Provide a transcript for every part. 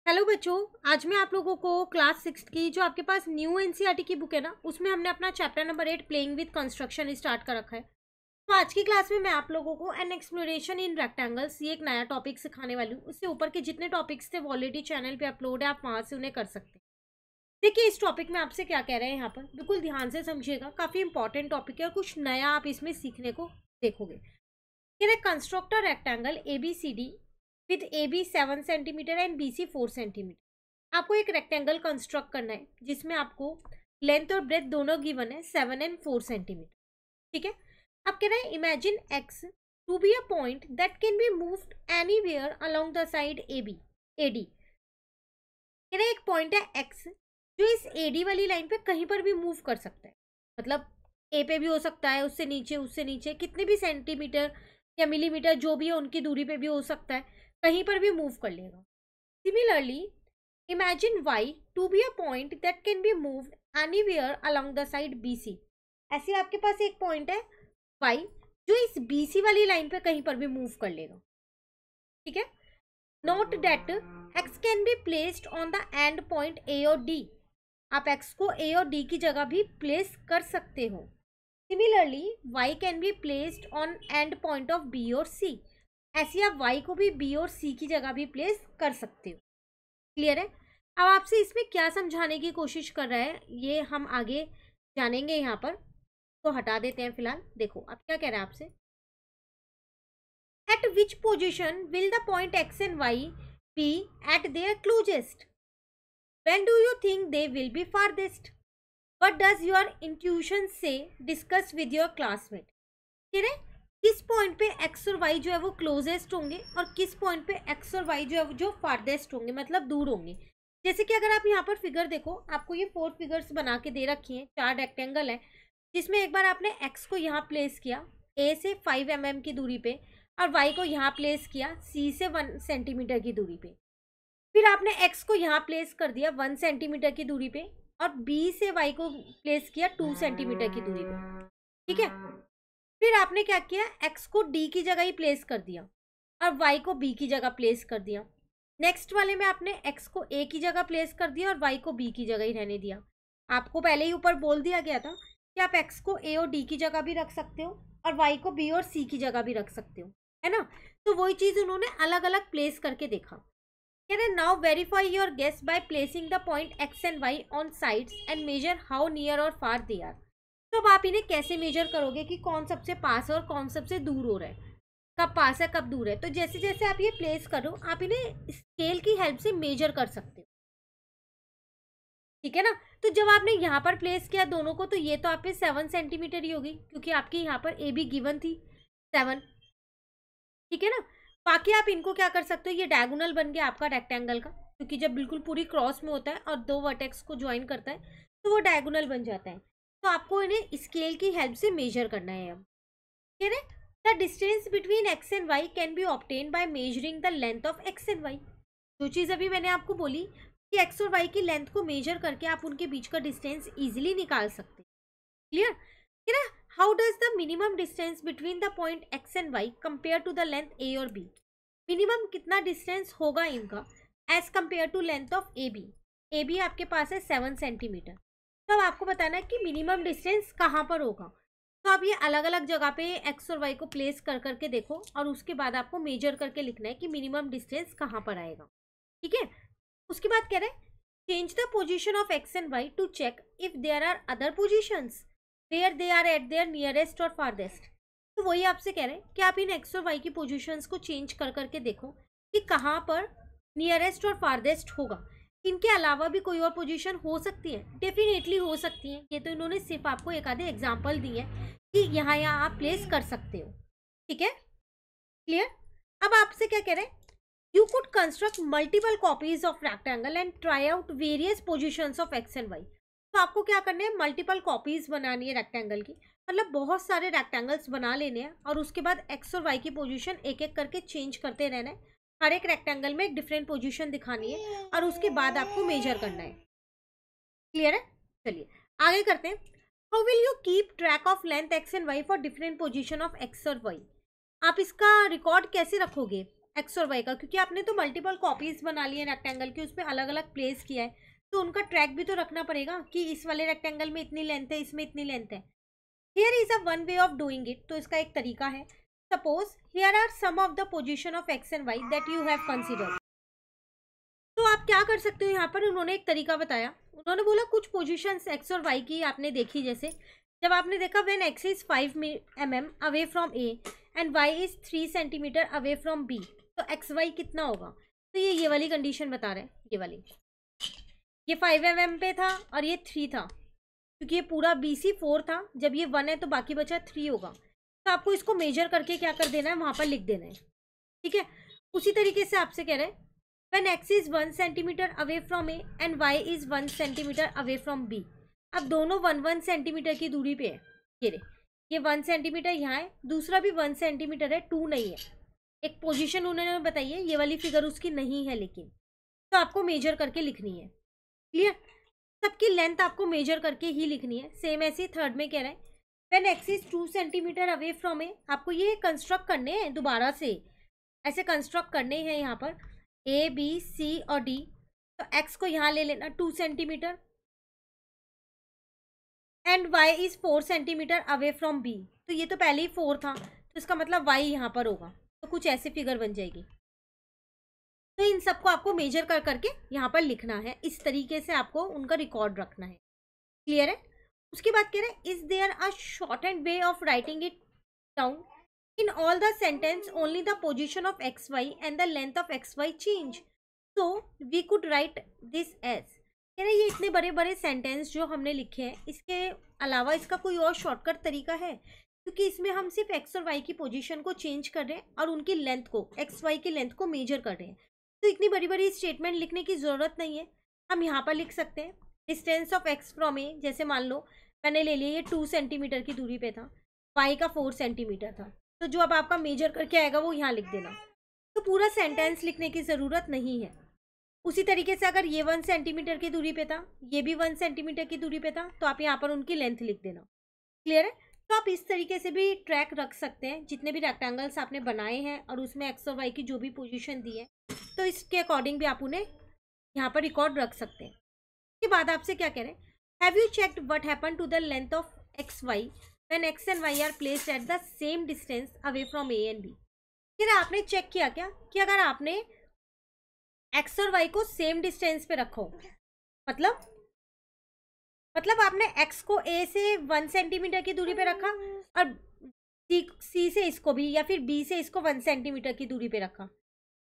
Hello बच्चों, आज मैं आप लोगों को क्लास 6 की जो आपके पास न्यू एनसीईआरटी की बुक है ना, उसमें हमने अपना chapter number 8 playing with construction start कर रखा है। तो आज की क्लास में मैं आप लोगों को एन एक्सप्लोरेशन इन रेक्टेंगल्स ये एक नया टॉपिक सिखाने वाली हूँ। उससे ऊपर के जितने टॉपिक्स थे वो ऑलरेडी चैनल पे अपलोड है, आप वहाँ से उन्हें कर सकते हैं। देखिए इस टॉपिक में आपसे क्या कह रहे हैं यहाँ पर, बिल्कुल ध्यान से समझिएगा। काफ़ी इंपॉर्टेंट टॉपिक है और कुछ नया आप इसमें सीखने को देखोगे। Construct a rectangle ABCD with AB 7 centimetre and BC 4 centimetre. आपको एक रेक्टेंगल कंस्ट्रक्ट करना है जिसमें आपको लेंथ और ब्रेथ दोनों गिवन है 7 एंड 4 सेंटीमीटर। ठीक है, अब कह रहे हैं imagine x to be a point that can be moved anywhere along the side AB AD। कह रहे एक पॉइंट है x जो इस AD वाली लाइन पे कहीं पर भी मूव कर सकता है। मतलब A पे भी हो सकता है, उससे नीचे कितने भी सेंटीमीटर या मिलीमीटर जो भी है उनकी दूरी पे भी हो सकता है, कहीं पर भी मूव कर लेगा। Similarly imagine Y to be a point that can be moved anywhere along the side BC। ऐसे आपके पास एक पॉइंट है वाई जो इस BC वाली लाइन पे कहीं पर भी मूव कर लेगा। ठीक है, note that x can be placed on the end point A और D। आप x को A और D की जगह भी प्लेस कर सकते हो। Similarly y can be placed on and point of B और C। ऐसे आप y को भी B और C की जगह भी प्लेस कर सकते हो। क्लियर है? अब आपसे इसमें क्या समझाने की कोशिश कर रहा है ये हम आगे जानेंगे। यहाँ पर तो हटा देते हैं फिलहाल। देखो अब क्या कह रहा है आपसे, at which position will the point x and y be at their closest? When do you think they will be farthest? What does your intuition say? Discuss with your classmate। कह रहे किस पॉइंट पे x और y जो है वो closest होंगे और किस पॉइंट पे x और y जो है जो फारदेस्ट होंगे, मतलब दूर होंगे। जैसे कि अगर आप यहाँ पर फिगर देखो, आपको ये 4 फिगर्स बना के दे रखी हैं, 4 रेक्टेंगल है जिसमें एक बार आपने x को यहाँ प्लेस किया A से 5 mm की दूरी पे और y को यहाँ प्लेस किया C से 1 सेंटीमीटर की दूरी पे। फिर आपने x को यहाँ प्लेस कर दिया 1 सेंटीमीटर की दूरी पे और B से y को प्लेस किया 2 सेंटीमीटर की दूरी पे। ठीक है, फिर आपने क्या किया, x को D की जगह ही प्लेस कर दिया और y को B की जगह प्लेस कर दिया। नेक्स्ट वाले में आपने x को A की जगह प्लेस कर दिया और y को B की जगह ही रहने दिया। आपको पहले ही ऊपर बोल दिया गया था कि आप x को A और D की जगह भी रख सकते हो और y को B और C की जगह भी रख सकते हो, है ना। तो वही चीज़ उन्होंने अलग अलग प्लेस करके देखा। Now verify your guess by placing the point x and y on sides and measure how near or far they are। तो अब आप इन्हें कैसे मेजर करोगे कि कौन सबसे पास है और कौन सबसे दूर हो रहा है, कब पास है कब दूर है। तो जैसे जैसे आप ये प्लेस करो आप इन्हें स्केल की हेल्प से मेजर कर सकते हो। ठीक है ना, तो जब आपने यहाँ पर प्लेस किया दोनों को, तो ये तो आप पे 7 सेंटीमीटर ही होगी क्योंकि आपकी यहाँ पर ए बी गिवन थी 7। ठीक है ना, बाकी आप इनको क्या कर सकते हो, ये डायगोनल बन गया आपका रेक्टेंगल का, क्योंकि जब बिल्कुल पूरी क्रॉस में होता है और 2 वर्टेक्स को ज्वाइन करता है तो वो डायगोनल बन जाता है। तो आपको इन्हें स्केल की हेल्प से मेजर करना है। अब कह रहे the distance between X and Y can be obtain by measuring the length of X and Y. जो चीज़ अभी मैंने आपको बोली कि एक्स और वाई की लेंथ को मेजर करके आप उनके बीच का डिस्टेंस ईजिली निकाल सकते। क्लियर? कह रहे how does the minimum distance between the point X and Y compare to the length A और बी। मिनिमम कितना डिस्टेंस होगा इनका as compare to length of A B. A B आपके पास है 7 सेंटीमीटर। तो अब आपको बताना है कि मिनिमम डिस्टेंस कहाँ पर होगा। तो आप ये अलग अलग जगह पे एक्स और वाई को प्लेस कर करके देखो और उसके बाद आपको मेजर करके लिखना है कि मिनिमम डिस्टेंस कहाँ पर आएगा। ठीक है, उसके बाद कह रहे हैं change the position of X and Y to check if there are other positions where they are at their nearest और फारदेस्ट। तो वही आपसे कह रहे हैं कि आप इन एक्स और वाई की पोजीशंस को चेंज कर करके देखो कि कहाँ पर नियरेस्ट और फारदेस्ट होगा। इनके अलावा भी कोई और पोजीशन हो सकती है, डेफिनेटली हो सकती है। ये तो इन्होंने सिर्फ आपको एक आधे एग्जाम्पल दी है कि यहाँ यहाँ आप प्लेस कर सकते हो। ठीक है, क्लियर? अब आपसे क्या कह रहे हैं, you could construct multiple copies of rectangle and try out various position of X and Y. तो आपको क्या करना है, मल्टीपल कॉपीज बनानी है रेक्टेंगल की, मतलब बहुत सारे रेक्टेंगल्स बना लेने हैं और उसके बाद एक्स और वाई की पोजीशन एक एक करके चेंज करते रहना है। हर एक रेक्टेंगल में एक डिफरेंट पोजीशन दिखानी है और उसके बाद आपको मेजर करना है। क्लियर है? चलिए आगे करते हैं। How will you keep track of length X and Y for different position of X और वाई। आप इसका रिकॉर्ड कैसे रखोगे एक्स और वाई का, क्योंकि आपने तो मल्टीपल कॉपीज बना ली है रेक्टेंगल की, उस पर अलग अलग प्लेस किया है, तो उनका ट्रैक भी तो रखना पड़ेगा कि इस वाले रेक्टेंगल में इतनी लेंथ है, इसमें इतनी लेंथ है। Here is a one way of doing it, तो इसका एक तरीका है। Suppose here are some of the position of X and Y that you have considered. तो आप क्या कर सकते हो, यहाँ पर उन्होंने एक तरीका बताया। उन्होंने बोला कुछ पोजीशंस एक्स और वाई की आपने देखी, जैसे जब आपने देखा when X is 5 mm away from A and Y is 3 centimetre away from B, तो एक्स वाई कितना होगा। तो ये वाली कंडीशन बता रहे हैं, ये वाली, ये 5 mm पे था और ये 3 था, क्योंकि ये पूरा बी सी 4 था, जब ये 1 है तो बाकी बचा 3 होगा। तो आपको इसको मेजर करके क्या कर देना है, वहाँ पर लिख देना है, ठीक है। उसी तरीके से आपसे कह रहे हैं when x is 1 centimetre away from A and y is 1 centimetre away from b। अब दोनों 1 सेंटीमीटर की दूरी पे है, ये 1 सेंटीमीटर यहाँ है, दूसरा भी 1 सेंटीमीटर है, 2 नहीं है। एक पोजीशन उन्होंने बताई है, ये वाली फिगर उसकी नहीं है लेकिन, तो आपको मेजर करके लिखनी है। क्लियर, सबकी लेंथ आपको मेजर करके ही लिखनी है। सेम ऐसे थर्ड में कह रहा है when x is 2 centimetre away from A, आपको ये कंस्ट्रक्ट करने हैं, दोबारा से ऐसे कंस्ट्रक्ट करने हैं यहाँ पर ए बी सी और डी। तो x को यहाँ ले लेना 2 centimetre and y is 4 centimetre away from b। तो ये तो पहले ही 4 था, तो इसका मतलब y यहाँ पर होगा, तो कुछ ऐसे फिगर बन जाएगी। तो इन सबको आपको मेजर कर करके यहाँ पर लिखना है, इस तरीके से आपको उनका रिकॉर्ड रखना है। क्लियर है। उसके बाद कह रहे हैं is there a short and way of writing it down in all the sentence only the position of xy and the length of xy change, so we could write this as। कह रहे ये इतने बड़े बड़े sentence जो हमने लिखे हैं, इसके अलावा इसका कोई और शॉर्टकट तरीका है, क्योंकि इसमें हम सिर्फ एक्स और वाई की पोजीशन को चेंज कर रहे हैं और उनकी लेंथ को, एक्स वाई की लेंथ को मेजर कर रहे हैं। तो इतनी बड़ी बड़ी स्टेटमेंट लिखने की ज़रूरत नहीं है, हम यहाँ पर लिख सकते हैं डिस्टेंस ऑफ एक्स फ्रॉम ए। जैसे मान लो मैंने ले लिया ये 2 सेंटीमीटर की दूरी पे था, वाई का 4 सेंटीमीटर था, तो जो अब आपका मेजर करके आएगा वो यहाँ लिख देना। तो पूरा सेंटेंस लिखने की ज़रूरत नहीं है। उसी तरीके से अगर ये 1 सेंटीमीटर की दूरी पे था, ये भी 1 सेंटीमीटर की दूरी पे था, तो आप यहाँ पर उनकी लेंथ लिख देना। क्लियर है। तो आप इस तरीके से भी ट्रैक रख सकते हैं, जितने भी रेक्टेंगल्स आपने बनाए हैं और उसमें एक्स और वाई की जो भी पोजीशन दी है, तो इसके अकॉर्डिंग भी आप उन्हें यहाँ पर रिकॉर्ड रख सकते हैं। उसके बाद आपसे क्या कह रहे हैं, have you checked what happen to the length of X Y when x and y are placed at the same distance away from a and b। फिर आपने चेक किया क्या कि अगर आपने x और y को सेम डिस्टेंस पे रखो, मतलब आपने x को a से 1 सेंटीमीटर की दूरी पे रखा और c से इसको भी, या फिर b से इसको 1 सेंटीमीटर की दूरी पे रखा,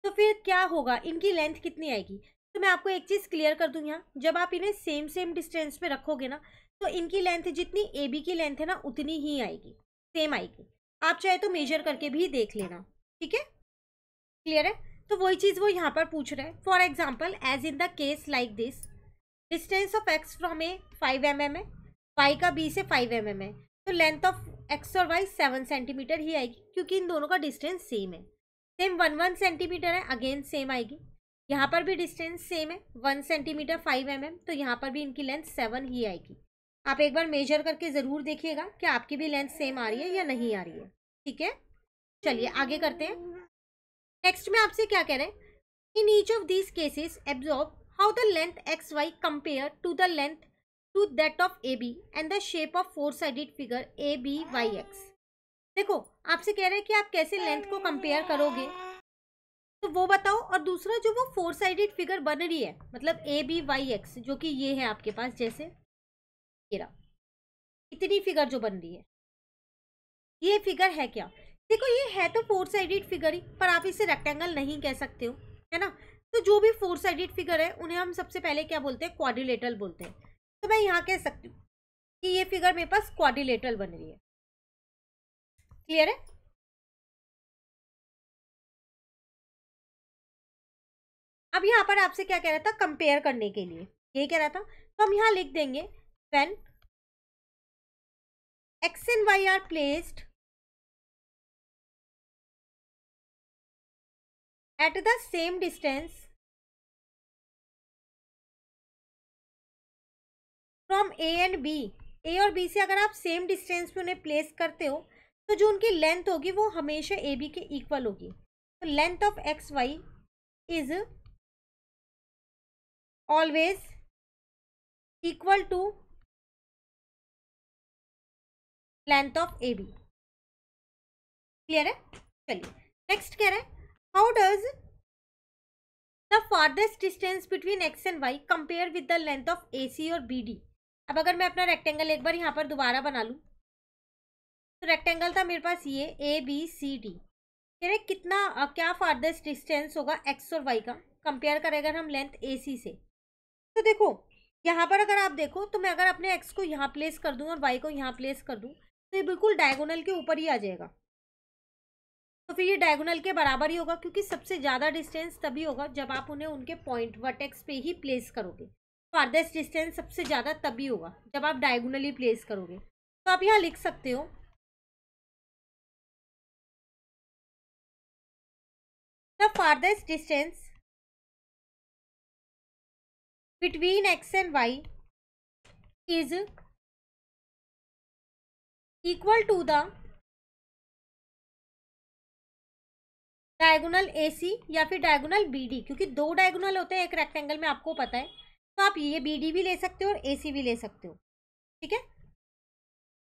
तो फिर क्या होगा, इनकी लेंथ कितनी आएगी। तो मैं आपको एक चीज़ क्लियर कर दूं, यहाँ जब आप इन्हें सेम डिस्टेंस पे रखोगे ना, तो इनकी लेंथ जितनी ए बी की लेंथ है ना उतनी ही आएगी, सेम आएगी। आप चाहे तो मेजर करके भी देख लेना, ठीक है। क्लियर है। तो वही चीज़ वो यहाँ पर पूछ रहे हैं। For example as in the case like this, distance of X from A 5 mm है, वाई का बी से 5 mm है, तो लेंथ ऑफ एक्स और वाई 7 सेंटीमीटर ही आएगी, क्योंकि इन दोनों का डिस्टेंस सेम है। सेम 1 सेंटीमीटर है, अगेन सेम आएगी। यहाँ पर भी डिस्टेंस सेम है 1 सेंटीमीटर 5 mm, तो यहाँ पर भी इनकी लेंथ 7 ही आएगी। आप एक बार मेजर करके ज़रूर देखिएगा कि आपकी भी लेंथ सेम आ रही है या नहीं आ रही है, ठीक है। चलिए आगे करते हैं। नेक्स्ट में आपसे क्या कह रहे हैं, in each of these cases absorb how the length X Y compare to the length to that of A B and the shape of 4 sided figure A B Y X. देखो आपसे कह रहे हैं कि आप कैसे लेंथ को compare करोगे, तो वो बताओ। और दूसरा जो वो 4 साइडेड फिगर बन रही है, मतलब ए बी वाई एक्स, जो कि ये है आपके पास, जैसे इतनी फिगर जो बन रही है, ये फिगर है क्या। देखो ये है तो 4 साइडेड फिगर ही, पर आप इसे रेक्टेंगल नहीं कह सकते हो, है ना। तो जो भी 4 साइडेड फिगर है उन्हें हम सबसे पहले क्या बोलते हैं, क्वाड्रिलेटरल बोलते हैं। तो मैं यहाँ कह सकती हूँ कि ये फिगर मेरे पास क्वाड्रिलेटरल बन रही है। क्लियर है। अब यहाँ पर आपसे क्या कह रहा था, कंपेयर करने के लिए ये कह रहा था, तो हम यहाँ लिख देंगे when x and y are placed at the same distance from a and b। a और b से अगर आप सेम डिस्टेंस पे उन्हें प्लेस करते हो, तो जो उनकी लेंथ होगी वो हमेशा ए बी के इक्वल होगी। तो length of X Y is always equal to length of A B. Clear है? चलिए नेक्स्ट कह रहे हैं how does the farthest distance between X and Y compare with the length of A C और B D. अब अगर मैं अपना रेक्टेंगल एक बार यहाँ पर दोबारा बना लूँ, तो रेक्टेंगल था मेरे पास ये ए बी सी डी। कह रहे कितना क्या फारदेस्ट डिस्टेंस होगा एक्स और वाई का, कंपेयर करें हम लेंथ ए सी से। तो देखो यहाँ पर अगर आप देखो तो मैं अगर अपने एक्स को यहाँ प्लेस कर दूँ और वाई को यहाँ प्लेस कर दूँ तो ये बिल्कुल डायगोनल के ऊपर ही आ जाएगा। तो फिर ये डायगोनल के बराबर ही होगा, क्योंकि सबसे ज़्यादा डिस्टेंस तभी होगा जब आप उन्हें उनके पॉइंट वर्टेक्स पे ही प्लेस करोगे। फारदेस्ट डिस्टेंस सबसे ज़्यादा तभी होगा जब आप डायगोनली प्लेस करोगे। तो आप यहाँ लिख सकते हो the farthest distance between X and Y is equal to the diagonal A C या फिर डायगोनल बी डी, क्योंकि दो डायगोनल होते हैं एक रेक्टेंगल में, आपको पता है। तो आप ये बी डी भी ले सकते हो और ए सी भी ले सकते हो। ठीक है,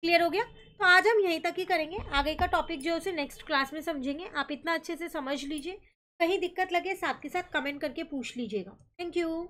क्लियर हो गया? तो आज हम यहीं तक ही करेंगे, आगे का टॉपिक जो है उसे नेक्स्ट क्लास में समझेंगे। आप इतना अच्छे से समझ लीजिए, कहीं दिक्कत लगे साथ के साथ कमेंट करके पूछ लीजिएगा। Thank you.